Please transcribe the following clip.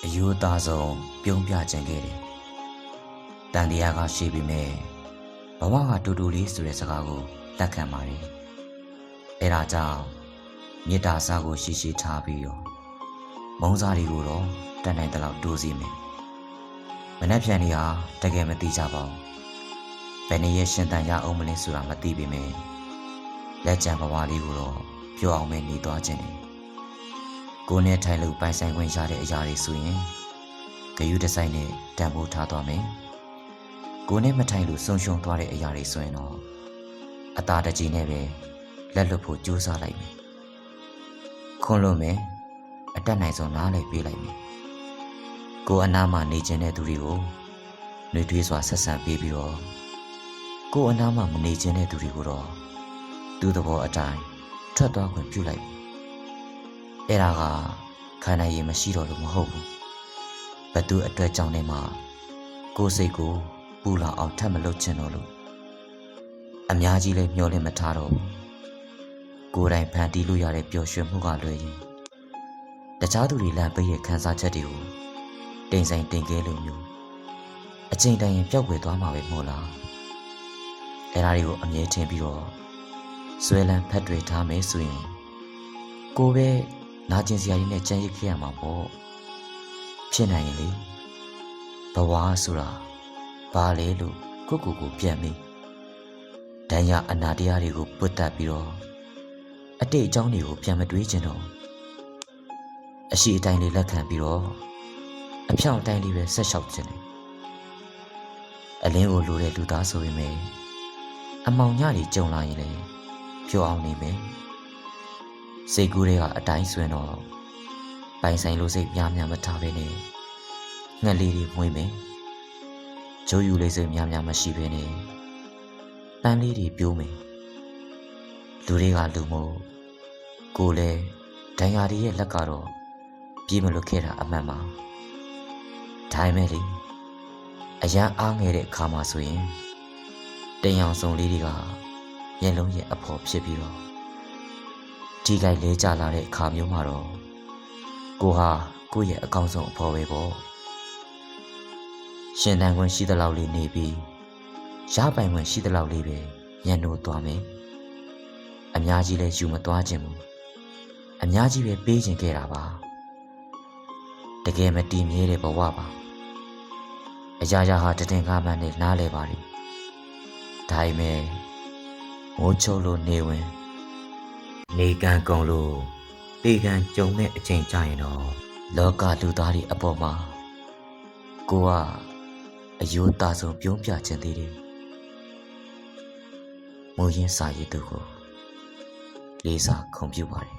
အယူသားဆုံးပြုံးပြခြင်းခဲ့တယ်။တန်တရားကရှိပေမဲ့ဘဝကတူတူလေးဆိုတဲ့စကားကိုလက်ခံပါတယ်။အဲဒါကြောင့်မေတ္တာစာကိုရှိရှိထားပြီးတော့မုန်းစားတွေကိုတော့တတ်နိုင်တဲ့လောက်တိုးစီမယ်။မနှက်ဖြန်တွေဟာတကယ်မသိကြပါဘူး။ဘယ်နည်းရှင်တန်ရအောင်မလဲဆိုတာမသိပေမဲ့လက်ကျန်ဘဝလေးကိုတော့ပြောအောင်ပဲနေသွားခြင်းတယ်။ကိုယ်နဲ့ထိုင်လို့ပိုင်ဆိုင်ခွင့်ရတဲ့အရာတွေဆိုရင်ဂယုတဆိုင်နဲ့တန်ဖိုးထားသွားမယ်။ကိုယ်နဲ့မထိုင်လို့ဆုံးရှုံးသွားတဲ့အရာတွေဆိုရင်တော့အသာတကြီးနဲ့ပဲလက်လွတ်ဖို့ကြိုးစားလိုက်မယ်။ခွန်လို့မယ်အတက်နိုင်ဆုံးနားလည်းပေးလိုက်မယ်။ကိုယ်အနားမှာနေခြင်းတဲ့သူတွေကိုနှွေးထွေးစွာဆက်ဆံပေးပြီးတော့ကိုယ်အနားမှာမနေခြင်းတဲ့သူတွေကိုတော့သူ့သဘောအတိုင်းထွက်သွားခွင့်ပြုလိုက်မယ်။အဲ့ဒါကခံနိုင်ရမရှိတော့လို့မဟုတ်ဘူး။ဘသူအတွက်ကြောင့်နေမှာကိုယ်စိတ်ကိုပူလောင်အောင်ထပ်မလုပ်ချင်တော့လို့အများကြီးလည်းမျောလင့်မထားတော့ဘူး။ကိုယ်တိုင်ဖန်တီးလို့ရတဲ့ပျော်ရွှင်မှုကလွယ်ရင်တခြားသူတွေလမ်းပေးရဲ့ခံစားချက်တွေကိုတိမ်ဆိုင်တင်ကဲလို့မျိုးအချိန်တိုင်းရင်ပျောက်ကွယ်သွားမှာပဲမို့လား။အဲ့ဒါတွေကိုအမြဲထင်ပြီးတော့ဆွဲလန်းဖက်တွေထားမယ်ဆိုရင်ကိုပဲနာကျင်စရာကြီးနဲ့ကြံ့ရစ်ခဲ့ရမှာပေါ့ဖြစ်နိုင်ရင်လေဘဝဆိုတာဘာလဲလို့ကိုပြန်မိဒဏ်ရာအနာတရားတွေကိုပုတ်တက်ပြီးတော့အတိတ်အကြောင်းတွေကိုပြန်မတွေးချင်တော့အရှိအတိုင်းလေးလက်ခံပြီးတော့အဖြောင့်အတိုင်းလေးပဲဆက်လျှောက်ချင်တယ်အလင်းကိုလိုတဲ့လူသားဆိုပေမဲ့အမောင်ညတွေကြုံလာရင်လည်းပြောအောင်နေမယ်စိတ်ကူးတွေကအတိုင်းဆွဲတော့ပိုင်ဆိုင်လို့စိတ်များများမထားပဲနဲ့ငှက်လေးတွေမွေးမယ်ဂျိုးယူလေးစိတ်များများမရှိပဲနဲ့ပန်းလေးတွေပြိုးမယ်လူတွေကလူမို့ကိုလည်းဒဏ်ရာတွေရဲ့လက်ကတော့ပြေးမလွတ်ခဲ့တာအမှန်ပါဒါပေမဲ့လေအရန်အားငယ်တဲ့အခါမှာဆိုရင်တင်အောင်စုံလေးတွေကမျက်လုံးရဲ့အဖော်ဖြစ်ပြီးတော့ဒီကြိုက်လဲကြလာတဲ့အခါမျိုးမှာတော့ကိုဟာကိုယ့်ရဲ့အကောင်းဆုံးအဖော်ပဲပေါ့ရှင်တန်ခွင့်ရှိသလောက်လေးနေပြီးရပိုင်ခွင့်ရှိသလောက်လေးပဲညှဉ်းနှိုးသွားမယ်အများကြီးလဲယူမသွားခြင်းဘူးအများကြီးပဲပေးခြင်းခဲ့တာပါတကယ်မတည်မြဲတဲ့ဘဝပါအရာရာဟာတည်ငါမှန်းနဲ့နားလဲပါလိမ့်ဒါပေမဲ့မိုးချုပ်လို့နေဝင်နေကန်ကုန်လို့တေကန်ကြုံတဲ့အချိန်ကြရင်တော့လောကလူသားတွေအပေါ်မှာကိုကအယိုးသားဆုံးပြုံးပြခြင်းသေးတယ်မိုးရင်းစာရည်သူကိုလေးစားခုံပြုပါတယ်